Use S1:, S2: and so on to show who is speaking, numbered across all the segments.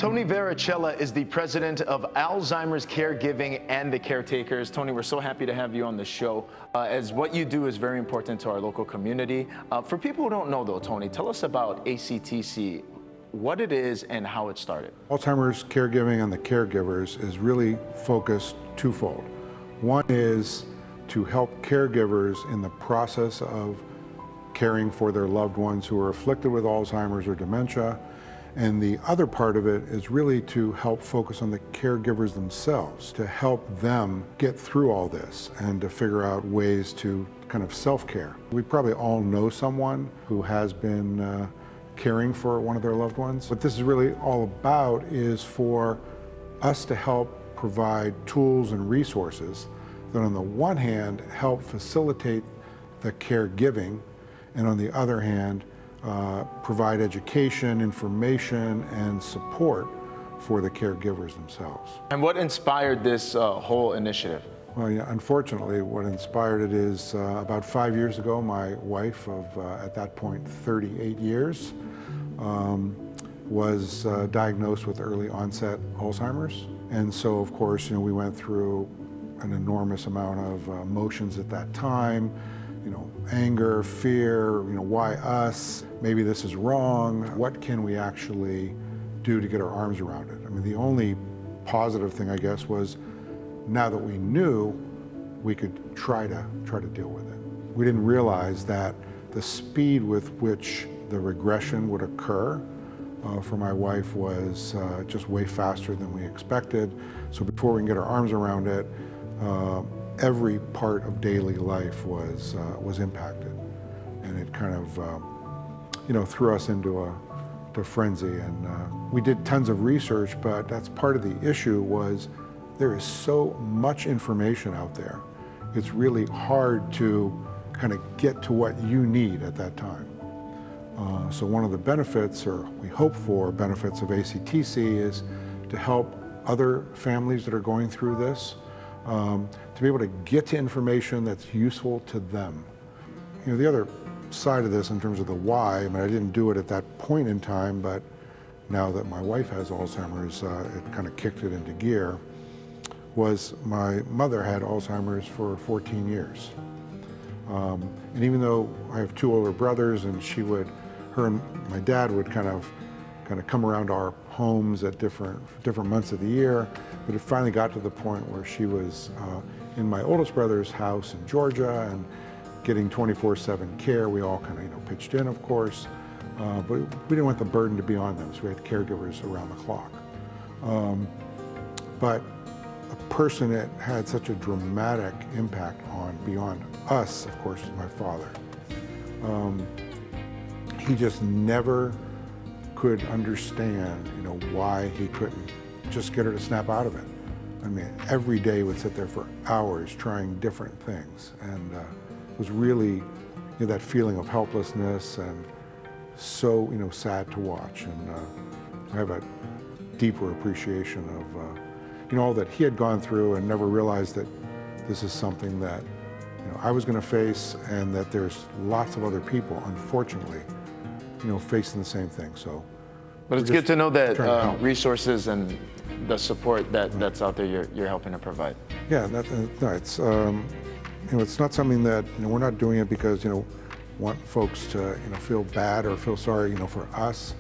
S1: Tony Vericella is the president of Alzheimer's Caregiving and the Caretakers. Tony, we're so happy to have you on the show, as what you do is very important to our local community. For people who don't know, though, Tony, tell us about ACTC, what it is and how it started.
S2: Alzheimer's Caregiving and the Caregivers is really focused twofold. One is to help caregivers in the process of caring for their loved ones who are afflicted with Alzheimer's or dementia. And the other part of it is really to help focus on the caregivers themselves, to help them get through all this and to figure out ways to kind of self-care. We probably all know someone who has been caring for one of their loved ones. What this is really all about is for us to help provide tools and resources that on the one hand help facilitate the caregiving, and on the other hand provide education, information, and support for the caregivers themselves.
S1: And what inspired this whole initiative?
S2: Well, yeah, unfortunately, what inspired it is about 5 years ago, my wife of, at that point, 38 years, was diagnosed with early onset Alzheimer's. And so, of course, we went through an enormous amount of emotions at that time. Anger, fear, why us? Maybe this is wrong. What can we actually do to get our arms around it? I mean, the only positive thing, I guess, was now that we knew, we could try to deal with it. We didn't realize that the speed with which the regression would occur for my wife was just way faster than we expected. So before we can get our arms around it, every part of daily life was impacted, and it kind of threw us into a frenzy. And we did tons of research, but that's part of the issue. Was there is so much information out there, it's really hard to kind of get to what you need at that time. So one of the benefits, or we hope for benefits, of ACTC is to help other families that are going through this to be able to get to information that's useful to them. The other side of this, in terms of the why, I mean, I didn't do it at that point in time, but now that my wife has Alzheimer's, it kind of kicked it into gear, was my mother had Alzheimer's for 14 years. And even though I have two older brothers, and her and my dad would kind of come around our homes at different months of the year, but it finally got to the point where she was in my oldest brother's house in Georgia and getting 24/7 care. We all kind of pitched in, of course, but we didn't want the burden to be on them, so we had caregivers around the clock. But a person that had such a dramatic impact on, beyond us, of course, is my father. He just never could understand, why he couldn't just get her to snap out of it. I mean, every day would sit there for hours trying different things, and it was really that feeling of helplessness and so sad to watch. And I have a deeper appreciation of all that he had gone through, and never realized that this is something that I was going to face, and that there's lots of other people, unfortunately, facing the same thing. So.
S1: But it's good to know that resources and the support that's out there, you're helping to provide.
S2: Yeah, it's not something that we're not doing it because want folks to feel bad or feel sorry for us.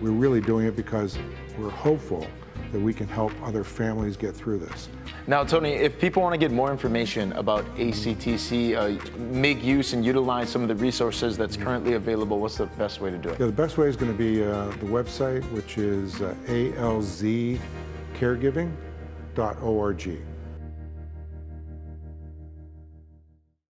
S2: We're really doing it because we're hopeful that we can help other families get through this.
S1: Now, Tony, if people want to get more information about ACTC, make use and utilize some of the resources that's currently available, what's the best way to do it?
S2: Yeah, the best way is going to be the website, which is alzcaregiving.org.